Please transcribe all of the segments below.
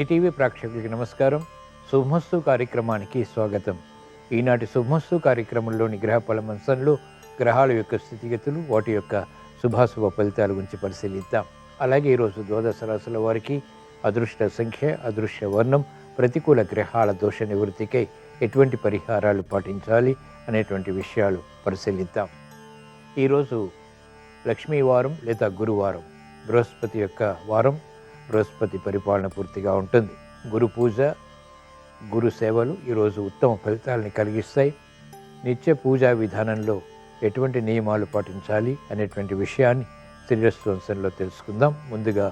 ETV ప్రేక్షకులకి నమస్కారం. శుభమస్తు కార్యక్రమానికి స్వాగతం. ఈనాటి శుభమస్తు కార్యక్రమంలోని గ్రహ ఫలమంశంలో గ్రహాల యొక్క స్థితిగతులు, వాటి యొక్క శుభాశుభ ఫలితాల గురించి పరిశీలిద్దాం. అలాగే ఈరోజు ద్వాదశ రాశుల వారికి అదృష్ట సంఖ్య, అదృష్ట వర్ణం, ప్రతికూల గ్రహాల దోష నివృత్తికై ఎటువంటి పరిహారాలు పాటించాలి అనేటువంటి విషయాలు పరిశీలిద్దాం. ఈరోజు లక్ష్మీవారం లేదా గురువారం, బృహస్పతి యొక్క వారం. బృహస్పతి పరిపాలన పూర్తిగా ఉంటుంది. గురు పూజ, గురు సేవలు ఈరోజు ఉత్తమ ఫలితాలని కలిగిస్తాయి. నిత్య పూజా విధానంలో ఎటువంటి నియమాలు పాటించాలి అనేటువంటి విషయాన్ని శ్రీరస్వంశంలో తెలుసుకుందాం. ముందుగా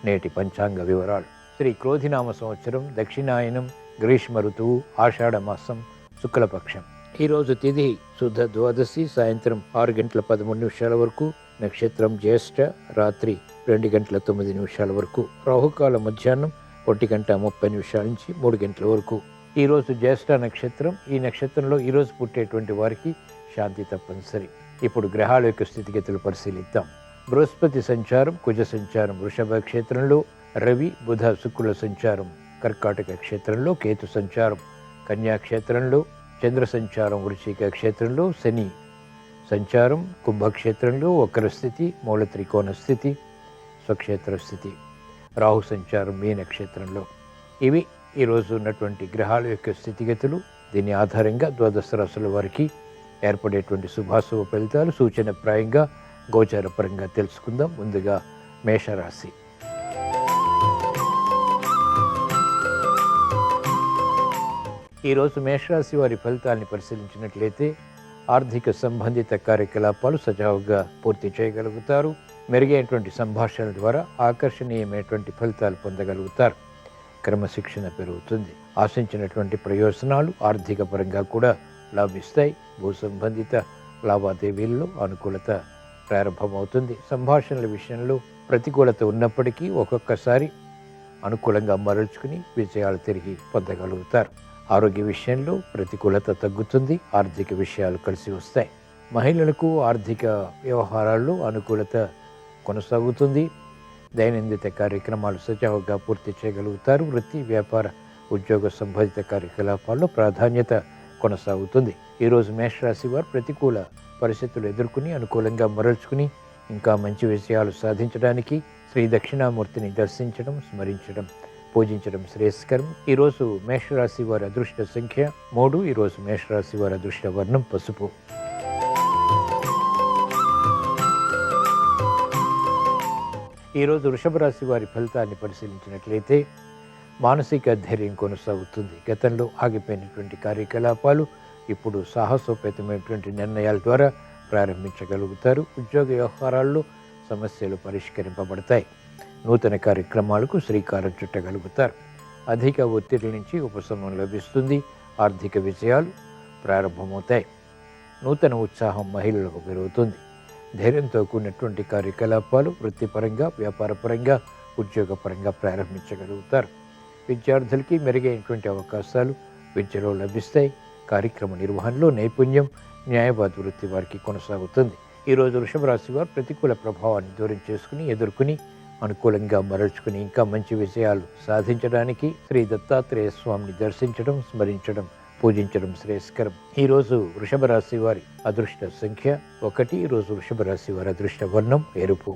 నేటి పంచాంగ వివరాలు. శ్రీ క్రోధినామ సంవత్సరం, దక్షిణాయనం, గ్రీష్మ ఋతువు, ఆషాఢ మాసం, శుక్లపక్షం. ఈరోజు తిథి శుద్ధ ద్వాదశి, సాయంత్రం 6:13 వరకు. నక్షత్రం జ్యేష్ఠ, రాత్రి 2:09 వరకు. రాహుకాల మధ్యాహ్నం 1:30 నుంచి 3 వరకు. ఈరోజు జ్యేష్ఠ నక్షత్రం. ఈ నక్షత్రంలో ఈరోజు పుట్టేటువంటి వారికి శాంతి తప్పనిసరి. ఇప్పుడు గ్రహాల యొక్క స్థితిగతులు పరిశీలిద్దాం. బృహస్పతి సంచారం, కుజ సంచారం వృషభ క్షేత్రంలో, రవి, బుధ, శుక్రుల సంచారం కర్కాటక క్షేత్రంలో, కేతు సంచారం కన్యాక్షేత్రంలో, చంద్ర సంచారం వృశ్చిక క్షేత్రంలో, శని సంచారం కుంభక్షేత్రంలో, వక్ర స్థితి, మూల త్రికోణ స్థితి, స్వక్షేత్ర స్థితి, రాహు సంచారం మీన క్షేత్రంలో. ఇవి ఈరోజు ఉన్నటువంటి గ్రహాల యొక్క స్థితిగతులు. దీని ఆధారంగా ద్వాదశ రాశుల వారికి ఏర్పడేటువంటి శుభాశుభ ఫలితాలు సూచనప్రాయంగా గోచారపరంగా తెలుసుకుందాం. ముందుగా మేషరాశి. ఈరోజు మేషరాశి వారి ఫలితాలని పరిశీలించినట్లయితే ఆర్థిక సంబంధిత కార్యకలాపాలు సజావుగా పూర్తి చేయగలుగుతారు. మెరుగైనటువంటి సంభాషణల ద్వారా ఆకర్షణీయమైనటువంటి ఫలితాలు పొందగలుగుతారు. క్రమశిక్షణ పెరుగుతుంది. ఆశించినటువంటి ప్రయోజనాలు ఆర్థిక పరంగా కూడా లాభిస్తాయి. భూ సంబంధిత లావాదేవీల్లో అనుకూలత ప్రారంభమవుతుంది. సంభాషణల విషయంలో ప్రతికూలత ఉన్నప్పటికీ ఒక్కొక్కసారి అనుకూలంగా మరల్చుకుని విజయాలు తిరిగి పొందగలుగుతారు. ఆరోగ్య విషయంలో ప్రతికూలత తగ్గుతుంది. ఆర్థిక విషయాలు కలిసి వస్తాయి. మహిళలకు ఆర్థిక వ్యవహారాల్లో అనుకూలత కొనసాగుతుంది. దైనందిన కార్యక్రమాలు సజావుగా పూర్తి చేయగలుగుతారు. వృత్తి, వ్యాపార, ఉద్యోగ సంబంధిత కార్యకలాపాల్లో ప్రాధాన్యత కొనసాగుతుంది. ఈరోజు మేషరాశి వారు ప్రతికూల పరిస్థితులు ఎదుర్కొని అనుకూలంగా మరల్చుకుని ఇంకా మంచి విజయాలు సాధించడానికి శ్రీ దక్షిణామూర్తిని దర్శించడం, స్మరించడం, పూజించడం శ్రేయస్కరం. ఈరోజు మేషరాశి వారి అదృష్ట సంఖ్య 3. ఈరోజు మేషరాశి వారి అదృష్ట వర్ణం పసుపు. ఈరోజు వృషభ రాశి వారి ఫలితాన్ని పరిశీలించినట్లయితే మానసిక ధైర్యం కొనసాగుతుంది. గతంలో ఆగిపోయినటువంటి కార్యకలాపాలు ఇప్పుడు సాహసోపేతమైనటువంటి నిర్ణయాల ద్వారా ప్రారంభించగలుగుతారు. ఉద్యోగ వ్యవహారాల్లో సమస్యలు పరిష్కరింపబడతాయి. నూతన కార్యక్రమాలకు శ్రీకారం చుట్టగలుగుతారు. అధిక ఒత్తిడి నుంచి ఉపశమనం లభిస్తుంది. ఆర్థిక విజయాలు ప్రారంభమవుతాయి. నూతన ఉత్సాహం మహిళలకు పెరుగుతుంది. ధైర్యంతో కూడినటువంటి కార్యకలాపాలు వృత్తిపరంగా, వ్యాపారపరంగా, ఉద్యోగపరంగా ప్రారంభించగలుగుతారు. విద్యార్థులకి మెరుగైనటువంటి అవకాశాలు విద్యలో లభిస్తాయి. కార్యక్రమ నిర్వహణలో నైపుణ్యం, న్యాయవాద వృత్తి వారికి కొనసాగుతుంది. ఈరోజు వృషభ రాశి వారు ప్రతికూల ప్రభావాన్ని దూరం చేసుకుని ఎదుర్కొని అనుకూలంగా మరల్చుకుని ఇంకా మంచి విజయాలు సాధించడానికి శ్రీ దత్తాత్రేయ స్వామిని దర్శించడం, స్మరించడం, పూజించడం శ్రేయస్కరం. ఈరోజు వృషభ రాశి వారి అదృష్ట సంఖ్య 1. ఈరోజు వృషభ రాశి వారి అదృష్ట వర్ణం ఎరుపు.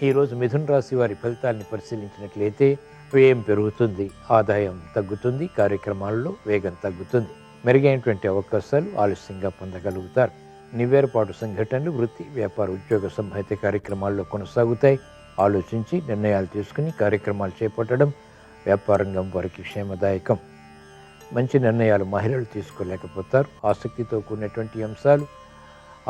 ఈరోజు మిథున రాశి వారి ఫలితాన్ని పరిశీలించినట్లయితే వ్యయం పెరుగుతుంది, ఆదాయం తగ్గుతుంది, కార్యక్రమాల్లో వేగం తగ్గుతుంది. మెరుగైనటువంటి అవకాశాలు ఆలస్యంగా పొందగలుగుతారు. నివేర్పాటు సంఘటనలు వృత్తి, వ్యాపార, ఉద్యోగ సంబంధిత కార్యక్రమాల్లో కొనసాగుతాయి. ఆలోచించి నిర్ణయాలు తీసుకుని కార్యక్రమాలు చేపట్టడం వ్యాపారంగం వారికి క్షేమదాయకం. మంచి నిర్ణయాలు మహిళలు తీసుకోలేకపోతారు. ఆసక్తితో కూడినటువంటి అంశాలు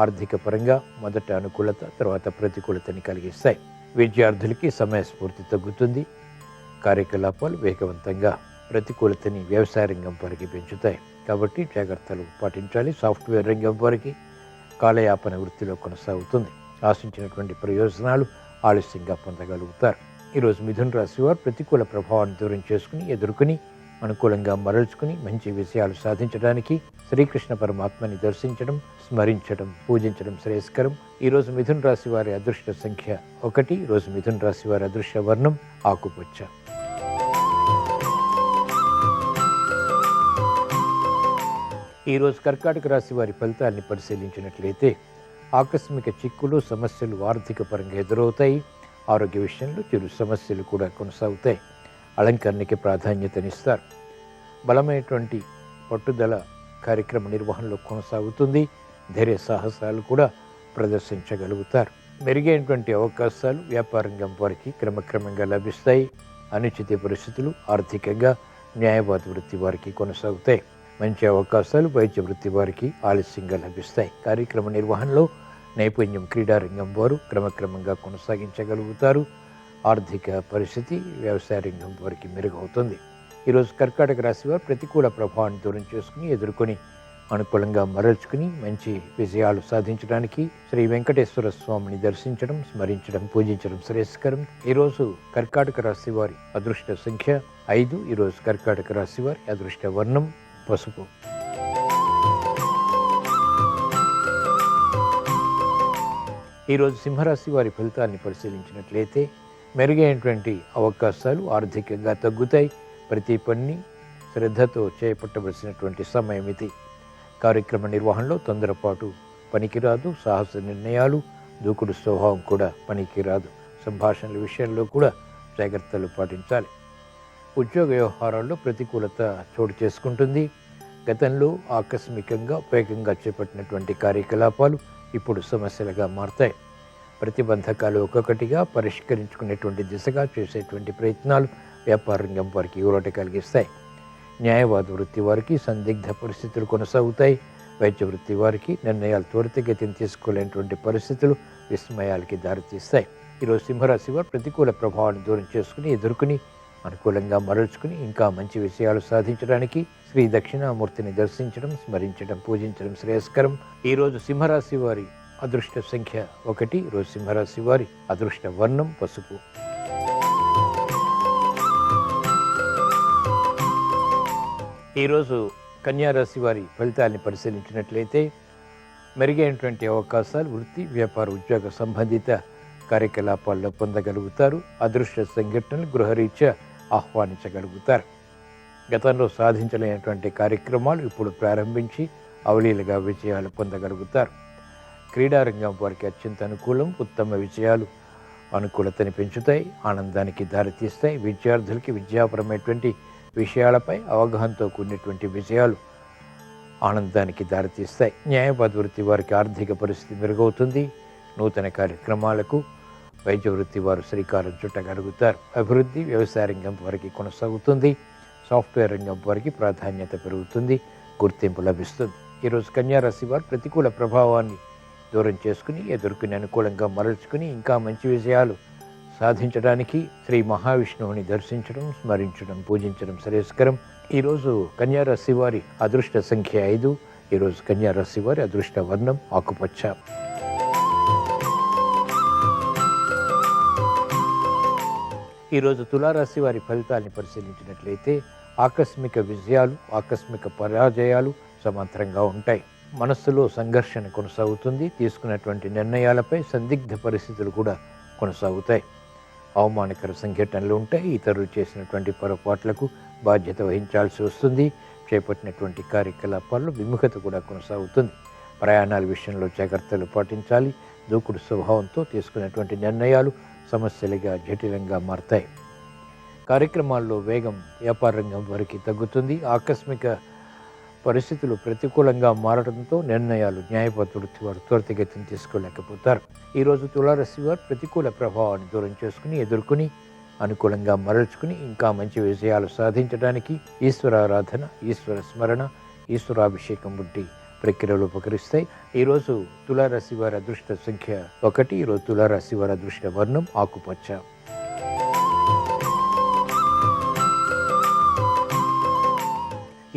ఆర్థిక పరంగా మొదట అనుకూలత, తర్వాత ప్రతికూలతని కలిగిస్తాయి. విద్యార్థులకి సమయస్ఫూర్తి తగ్గుతుంది. కార్యకలాపాలు వేగవంతంగా ప్రతికూలతని వ్యవసాయ రంగం వారికి పెంచుతాయి. కాబట్టి జాగ్రత్తలు పాటించాలి. సాఫ్ట్వేర్ రంగం వారికి కాలయాపన వృత్తిలో కొనసాగుతుంది. ఆశించినటువంటి ప్రయోజనాలు ఆలస్యంగా పొందగలుగుతారు. ఈరోజు మిథున రాశి వారు ప్రతికూల ప్రభావాన్ని దూరం చేసుకుని ఎదుర్కొని అనుకూలంగా మరల్చుకుని మంచి విషయాలు సాధించడానికి శ్రీకృష్ణ పరమాత్మని దర్శించడం, స్మరించడం, పూజించడం శ్రేయస్కరం. ఈరోజు మిథున రాశి వారి అదృష్ట సంఖ్య 1. ఈరోజు మిథున రాశి వారి అదృష్ట వర్ణం ఆకుపచ్చ. ఈరోజు కర్కాటక రాశి వారి ఫలితాన్ని పరిశీలించినట్లయితే ఆకస్మిక చిక్కులు, సమస్యలు ఆర్థిక పరంగా ఎదురవుతాయి. ఆరోగ్య విషయంలో చిరు సమస్యలు కూడా కొనసాగుతాయి. అలంకరణకి ప్రాధాన్యతనిస్తారు. బలమైనటువంటి పట్టుదల కార్యక్రమ నిర్వహణలో కొనసాగుతుంది. ధైర్య సాహసాలు కూడా ప్రదర్శించగలుగుతారు. మెరుగైనటువంటి అవకాశాలు వ్యాపార రంగం వారికి క్రమక్రమంగా లభిస్తాయి. అనుచిత పరిస్థితులు ఆర్థికంగా న్యాయవాద వృత్తి వారికి కొనసాగుతాయి. మంచి అవకాశాలు వైద్య వృత్తి వారికి ఆలస్యంగా లభిస్తాయి. కార్యక్రమ నిర్వహణలో నైపుణ్యం క్రీడారంగం వారు క్రమక్రమంగా కొనసాగించగలుగుతారు. ఆర్థిక పరిస్థితి వ్యవసాయ రంగం వారికి మెరుగవుతుంది. ఈరోజు కర్కాటక రాశి వారు ప్రతికూల ప్రభావాన్ని దూరం చేసుకుని ఎదుర్కొని అనుకూలంగా మరల్చుకుని మంచి విజయాలు సాధించడానికి శ్రీ వెంకటేశ్వర స్వామిని దర్శించడం, స్మరించడం, పూజించడం శ్రేయస్కరం. ఈరోజు కర్కాటక రాశి వారి అదృష్ట సంఖ్య 5. ఈరోజు కర్కాటక రాశి వారి అదృష్ట వర్ణం పసుపు. ఈరోజు సింహరాశి వారి ఫలితాన్ని పరిశీలించినట్లయితే మెరుగైనటువంటి అవకాశాలు ఆర్థికంగా తగ్గుతాయి. ప్రతి పని శ్రద్ధతో చేపట్టవలసినటువంటి సమయం ఇది. కార్యక్రమ నిర్వహణలో తొందరపాటు పనికిరాదు. సాహస నిర్ణయాలు, దూకుడు స్వభావం కూడా పనికిరాదు. సంభాషణల విషయంలో కూడా జాగ్రత్తలు పాటించాలి. ఉద్యోగ వ్యవహారాల్లో ప్రతికూలత చోటు చేసుకుంటుంది. గతంలో ఆకస్మికంగా వేగంగా చేపట్టినటువంటి కార్యకలాపాలు ఇప్పుడు సమస్యలుగా మారతాయి. ప్రతిబంధకాలు ఒక్కొక్కటిగా పరిష్కరించుకునేటువంటి దిశగా చేసేటువంటి ప్రయత్నాలు వ్యాపార రంగం వారికి ఊరట కలిగిస్తాయి. న్యాయవాద వృత్తి వారికి సందిగ్ధ పరిస్థితులు కొనసాగుతాయి. వైద్య వృత్తి వారికి నిర్ణయాలు త్వరితగతిని తీసుకోలేనటువంటి పరిస్థితులు విస్మయాలకి దారితీస్తాయి. ఈరోజు సింహరాశి వారు ప్రతికూల ప్రభావాన్ని దూరం చేసుకుని ఎదుర్కొని అనుకూలంగా మరల్చుకుని ఇంకా మంచి విషయాలు సాధించడానికి శ్రీ దక్షిణామూర్తిని దర్శించడం, స్మరించడం, పూజించడం శ్రేయస్కరం. ఈరోజు సింహరాశి వారి అదృష్ట సంఖ్య 1. ఈరోజు సింహరాశి వారి అదృష్ట వర్ణం పసుపు. ఈరోజు కన్యారాశి వారి ఫలితాన్ని పరిశీలించినట్లయితే మెరుగైనటువంటి అవకాశాలు వృత్తి, వ్యాపార, ఉద్యోగ సంబంధిత కార్యకలాపాల్లో పొందగలుగుతారు. అదృష్ట సంఘటనలు గృహరీత్యా ఆహ్వానించగలుగుతారు. గతంలో సాధించలేనటువంటి కార్యక్రమాలు ఇప్పుడు ప్రారంభించి అవలీలుగా విజయాలు పొందగలుగుతారు. క్రీడారంగం వారికి అత్యంత అనుకూలం. ఉత్తమ విజయాలు అనుకూలతని పెంచుతాయి, ఆనందానికి దారితీస్తాయి. విద్యార్థులకి విద్యాపరమైనటువంటి విషయాలపై అవగాహనతో కూడినటువంటి విజయాలు ఆనందానికి దారితీస్తాయి. న్యాయవాద వృత్తి వారికి ఆర్థిక పరిస్థితి మెరుగవుతుంది. నూతన కార్యక్రమాలకు వైద్య వృత్తి వారు శ్రీకారం చుట్టగలుగుతారు. అభివృద్ధి వ్యవసాయ రంగం వారికి కొనసాగుతుంది. సాఫ్ట్వేర్ రంగం వారికి ప్రాధాన్యత పెరుగుతుంది, గుర్తింపు లభిస్తుంది. ఈరోజు కన్యారాశి వారు ప్రతికూల ప్రభావాన్ని దూరం చేసుకుని ఎదుర్కొని అనుకూలంగా మరల్చుకుని ఇంకా మంచి విజయాలు సాధించడానికి శ్రీ మహావిష్ణువుని దర్శించడం, స్మరించడం, పూజించడం శ్రేయస్కరం. ఈరోజు కన్యారాశి వారి అదృష్ట సంఖ్య 5. ఈరోజు కన్యారాశి వారి అదృష్ట వర్ణం ఆకుపచ్చ. ఈరోజు తులారాశి వారి ఫలితాన్ని పరిశీలించినట్లయితే ఆకస్మిక విజయాలు, ఆకస్మిక పరాజయాలు సమాంతరంగా ఉంటాయి. మనస్సులో సంఘర్షణ కొనసాగుతుంది. తీసుకున్నటువంటి నిర్ణయాలపై సందిగ్ధ పరిస్థితులు కూడా కొనసాగుతాయి. అవమానకర సంఘటనలు ఉంటాయి. ఇతరులు చేసినటువంటి పొరపాట్లకు బాధ్యత వహించాల్సి వస్తుంది. చేపట్టినటువంటి కార్యకలాపాల్లో విముఖత కూడా కొనసాగుతుంది. ప్రయాణాల విషయంలో జాగ్రత్తలు పాటించాలి. దూకుడు స్వభావంతో తీసుకున్నటువంటి నిర్ణయాలు సమస్యలుగా జటిలంగా మారతాయి. కార్యక్రమాల్లో వేగం వ్యాపార రంగం వారికి తగ్గుతుంది. ఆకస్మిక పరిస్థితులు ప్రతికూలంగా మారడంతో నిర్ణయాలు న్యాయవాద వృత్తి వారు త్వరితగతిని తీసుకోలేకపోతారు. ఈరోజు తులారాశి వారు ప్రతికూల ప్రభావాన్ని దూరం చేసుకుని ఎదుర్కొని అనుకూలంగా మరల్చుకుని ఇంకా మంచి విజయాలు సాధించడానికి ఈశ్వరారాధన, ఈశ్వర స్మరణ, ఈశ్వరాభిషేకం వంటి ప్రక్రియలు ఉపకరిస్తాయి. ఈరోజు తులారాశి వారి అదృష్ట సంఖ్య 1. ఈరోజు తులారాశి వారి అదృష్ట వర్ణం ఆకుపచ్చ.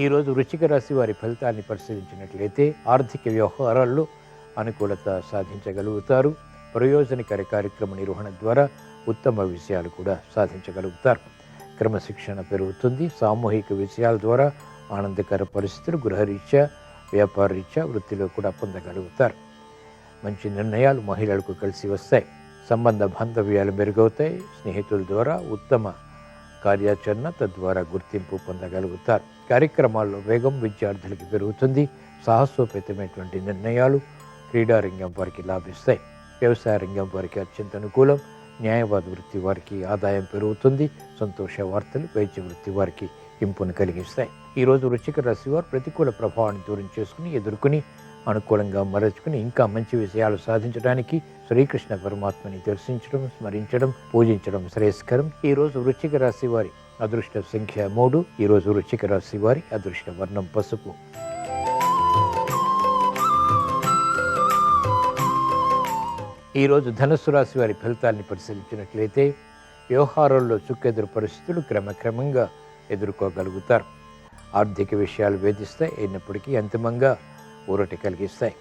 ఈరోజు వృశ్చిక రాశి వారి ఫలితాన్ని పరిశీలించినట్లయితే ఆర్థిక వ్యవహారాల్లో అనుకూలత సాధించగలుగుతారు. ప్రయోజనకర కార్యక్రమ నిర్వహణ ద్వారా ఉత్తమ విషయాలు కూడా సాధించగలుగుతారు. క్రమశిక్షణ పెరుగుతుంది. సామూహిక విషయాల ద్వారా ఆనందకర పరిస్థితులు గృహరీత్యా, వ్యాపార రీత్యా, వృత్తిలో కూడా పొందగలుగుతారు. మంచి నిర్ణయాలు మహిళలకు కలిసి వస్తాయి. సంబంధ బాంధవ్యాలు మెరుగవుతాయి. స్నేహితుల ద్వారా ఉత్తమ కార్యాచరణ, తద్వారా గుర్తింపు పొందగలుగుతారు. కార్యక్రమాల్లో వేగం విద్యార్థులకి పెరుగుతుంది. సాహసోపేతమైనటువంటి నిర్ణయాలు క్రీడారంగం వారికి లాభిస్తాయి. వ్యవసాయ రంగం వారికి అత్యంత అనుకూలం. న్యాయవాద వృత్తి వారికి ఆదాయం పెరుగుతుంది. సంతోష వార్తలు వైద్య వృత్తి వారికి ఇంపును కలిగిస్తాయి. ఈరోజు వృశ్చిక రాశి వారు ప్రతికూల ప్రభావాన్ని దూరం చేసుకుని, ఎదుర్కొని, అనుకూలంగా మరచుకుని ఇంకా మంచి విషయాలు సాధించడానికి శ్రీకృష్ణ పరమాత్మని దర్శించడం, స్మరించడం, పూజించడం శ్రేయస్కరం. ఈరోజు వృశ్చిక రాశి వారి అదృష్ట సంఖ్య 3. ఈరోజు వృశ్చిక రాశి వారి అదృష్ట వర్ణం పసుపు. ఈరోజు ధనుస్సు రాశి వారి ఫలితాన్ని పరిశీలించినట్లయితే వ్యవహారాల్లో చుక్కెదురు పరిస్థితులు క్రమక్రమంగా ఎదుర్కోగలుగుతారు. ఆర్థిక విషయాలు వేధిస్తాయి, అయినప్పటికీ అంతిమంగా ఊరట కలిగిస్తాయి.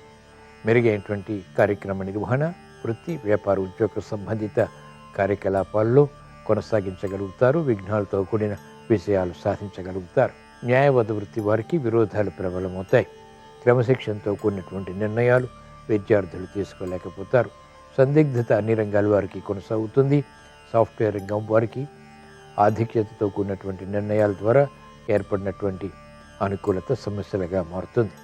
మెరుగైనటువంటి కార్యక్రమ నిర్వహణ, వృత్తి, వ్యాపార, ఉద్యోగ సంబంధిత కార్యకలాపాల్లో కొనసాగించగలుగుతారు. విఘ్నాలతో కూడిన విజయాలు సాధించగలుగుతారు. న్యాయవాద వృత్తి వారికి విరోధాలు ప్రబలమవుతాయి. క్రమశిక్షణతో కూడినటువంటి నిర్ణయాలు విద్యార్థులు తీసుకోలేకపోతారు. సందిగ్ధత అన్ని రంగాల వారికి కొనసాగుతుంది. సాఫ్ట్వేర్ రంగం వారికి ఆధిక్యతతో కూడినటువంటి నిర్ణయాల ద్వారా ఏర్పడినటువంటి అనుకూలత సమస్యలుగా మారుతుంది.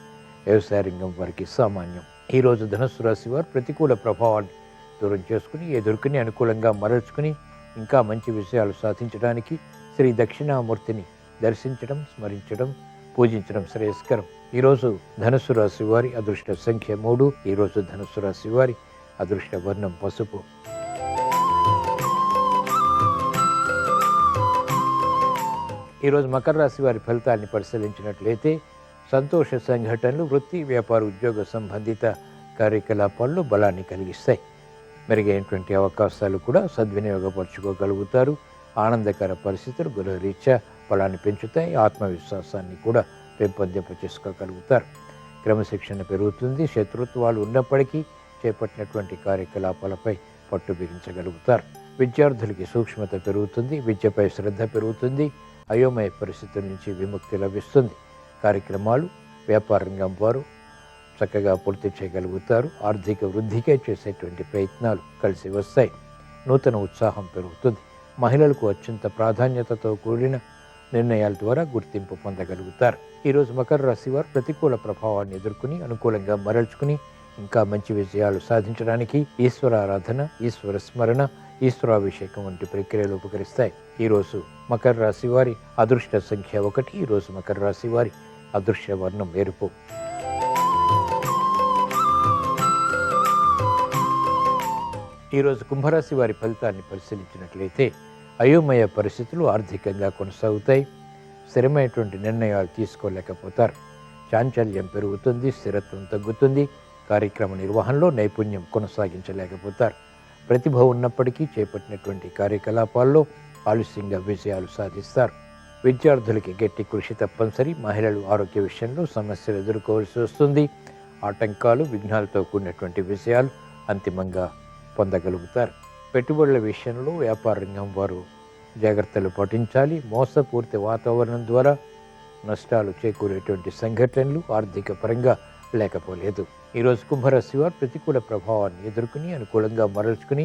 వ్యవసాయ రంగం వారికి సామాన్యం. ఈరోజు ధనుస్సు రాశి వారు ప్రతికూల ప్రభావాన్ని దూరం చేసుకుని, ఎదుర్కొని, అనుకూలంగా మరల్చుకుని ఇంకా మంచి విషయాలు సాధించడానికి శ్రీ దక్షిణామూర్తిని దర్శించడం, స్మరించడం, పూజించడం శ్రేయస్కరం. ఈరోజు ధనుస్సు రాశి వారి అదృష్ట సంఖ్య 3. ఈరోజు ధనుస్సు రాశి వారి అదృష్ట వర్ణం పసుపు. ఈరోజు మకర రాశి వారి ఫలితాన్ని పరిశీలించినట్లయితే సంతోష సంఘటనలు వృత్తి, వ్యాపార, ఉద్యోగ సంబంధిత కార్యకలాపాల్లో బలాన్ని కలిగిస్తాయి. మెరుగైనటువంటి అవకాశాలు కూడా సద్వినియోగపరచుకోగలుగుతారు. ఆనందకర పరిస్థితులు గృహరీత్యా బలాన్ని పెంచుతాయి. ఆత్మవిశ్వాసాన్ని కూడా పెంపొందింపచేసుకోగలుగుతారు. క్రమశిక్షణ పెరుగుతుంది. శత్రుత్వాలు ఉన్నప్పటికీ చేపట్టినటువంటి కార్యకలాపాలపై పట్టు బిగించగలుగుతారు. విద్యార్థులకి సూక్ష్మత పెరుగుతుంది. విద్యపై శ్రద్ధ పెరుగుతుంది. అయోమయ పరిస్థితుల నుంచి విముక్తి లభిస్తుంది. కార్యక్రమాలు వ్యాపార రంగం వారు చక్కగా పూర్తి చేయగలుగుతారు. ఆర్థిక వృద్ధికే చేసేటువంటి ప్రయత్నాలు కలిసి వస్తాయి. నూతన ఉత్సాహం పెరుగుతుంది. మహిళలకు అత్యంత ప్రాధాన్యతతో కూడిన నిర్ణయాల ద్వారా గుర్తింపు పొందగలుగుతారు. ఈరోజు మకర రాశి వారు ప్రతికూల ప్రభావాన్ని ఎదుర్కొని, అనుకూలంగా మరల్చుకుని ఇంకా మంచి విజయాలు సాధించడానికి ఈశ్వరారాధన, ఈశ్వర స్మరణ, ఈశ్వరాభిషేకం వంటి ప్రక్రియలు ఉపకరిస్తాయి. ఈరోజు మకర రాశి వారి అదృష్ట సంఖ్య 1. ఈరోజు మకర రాశి వారి అదృష్ట వర్ణం ఎరుపు. ఈరోజు కుంభరాశి వారి ఫలితాన్ని పరిశీలించినట్లయితే అయోమయ పరిస్థితులు ఆర్థికంగా కొనసాగుతాయి. స్థిరమైనటువంటి నిర్ణయాలు తీసుకోలేకపోతారు. చాంచల్యం పెరుగుతుంది. స్థిరత్వం తగ్గుతుంది. కార్యక్రమ నిర్వహణలో నైపుణ్యం కొనసాగించలేకపోతారు. ప్రతిభ ఉన్నప్పటికీ చేపట్టినటువంటి కార్యకలాపాల్లో ఆలస్యంగా విజయాలు సాధిస్తారు. విద్యార్థులకి గట్టి కృషి తప్పనిసరి. మహిళలు ఆరోగ్య విషయంలో సమస్యలు ఎదుర్కోవాల్సి వస్తుంది. ఆటంకాలు, విఘ్నాలతో కూడినటువంటి విషయాలు అంతిమంగా పొందగలుగుతారు. పెట్టుబడుల విషయంలో వ్యాపార రంగం వారు జాగ్రత్తలు పాటించాలి. మోసపూరిత వాతావరణం ద్వారా నష్టాలు చేకూరేటువంటి సంఘటనలు ఆర్థిక పరంగా లేకపోలేదు. ఈరోజు కుంభరాశి వారు ప్రతికూల ప్రభావాన్ని ఎదుర్కొని, అనుకూలంగా మరల్చుకుని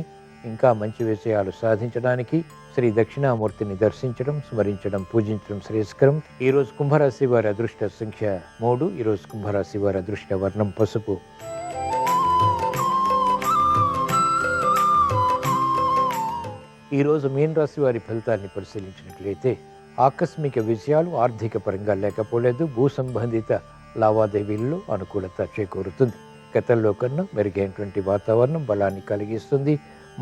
ఇంకా మంచి విషయాలు సాధించడానికి శ్రీ దక్షిణామూర్తిని దర్శించడం, స్మరించడం, పూజించడం శ్రేయస్కరం. ఈరోజు కుంభరాశి వారి అదృష్ట సంఖ్య 3. ఈరోజు కుంభరాశి వారి అదృష్ట వర్ణం పసుపు. ఈరోజు మీన రాశి వారి ఫలితాన్ని పరిశీలించినట్లయితే ఆకస్మిక విజయాలు ఆర్థిక పరంగా లేకపోలేదు. భూ సంబంధిత లావాదేవీల్లో అనుకూలత చేకూరుతుంది. గతంలో కన్నా మెరుగైనటువంటి వాతావరణం బలాన్ని కలిగిస్తుంది.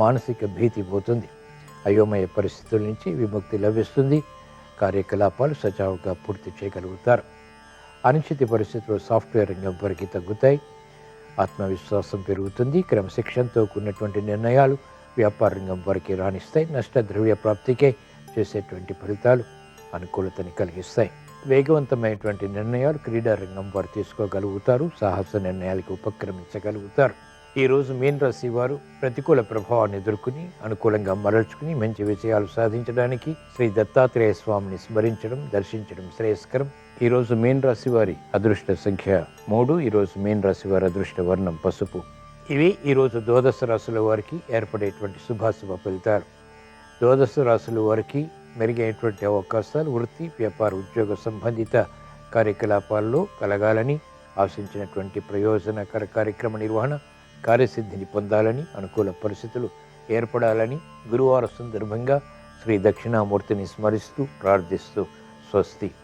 మానసిక భీతి పోతుంది. అయోమయ పరిస్థితుల నుంచి విముక్తి లభిస్తుంది. కార్యకలాపాలు సజావుగా పూర్తి చేయగలుగుతారు. అనిశ్చిత పరిస్థితులు సాఫ్ట్వేర్ రంగం వరకు తగ్గుతాయి. ఆత్మవిశ్వాసం పెరుగుతుంది. క్రమశిక్షణతో కూడినటువంటి నిర్ణయాలు వ్యాపార రంగం వరకు రాణిస్తాయి. నష్టద్రవ్య ప్రాప్తికే చేసేటువంటి ఫలితాలు అనుకూలతని కలిగిస్తాయి. వేగవంతమైనటువంటి నిర్ణయాలు క్రీడా రంగం వారు తీసుకోగలుగుతారు. సాహస నిర్ణయాలకు ఉపక్రమించగలుగుతారు. ఈరోజు మీన రాశి వారు ప్రతికూల ప్రభావాన్ని ఎదుర్కొని అనుకూలంగా మరల్చుకుని మంచి విజయాలు సాధించడానికి శ్రీ దత్తాత్రేయ స్వామిని స్మరించడం, దర్శించడం శ్రేయస్కరం. ఈరోజు మీన రాశి వారి అదృష్ట సంఖ్య 3. ఈరోజు మీన రాశి వారి అదృష్ట వర్ణం పసుపు. ఇవి ఈరోజు ద్వాదశ రాశుల వారికి ఏర్పడేటువంటి శుభాశుభ ఫలితాలు. ద్వాదశ రాశుల వారికి మెరుగైనటువంటి అవకాశాలు వృత్తి, వ్యాపార, ఉద్యోగ సంబంధిత కార్యకలాపాల్లో కలగాలని, ఆశించినటువంటి ప్రయోజనకర కార్యక్రమ నిర్వహణ కార్యసిద్ధిని పొందాలని, అనుకూల పరిస్థితులు ఏర్పడాలని గురువారం సందర్భంగా శ్రీ దక్షిణామూర్తిని స్మరిస్తూ ప్రార్థిస్తూ స్వస్తి.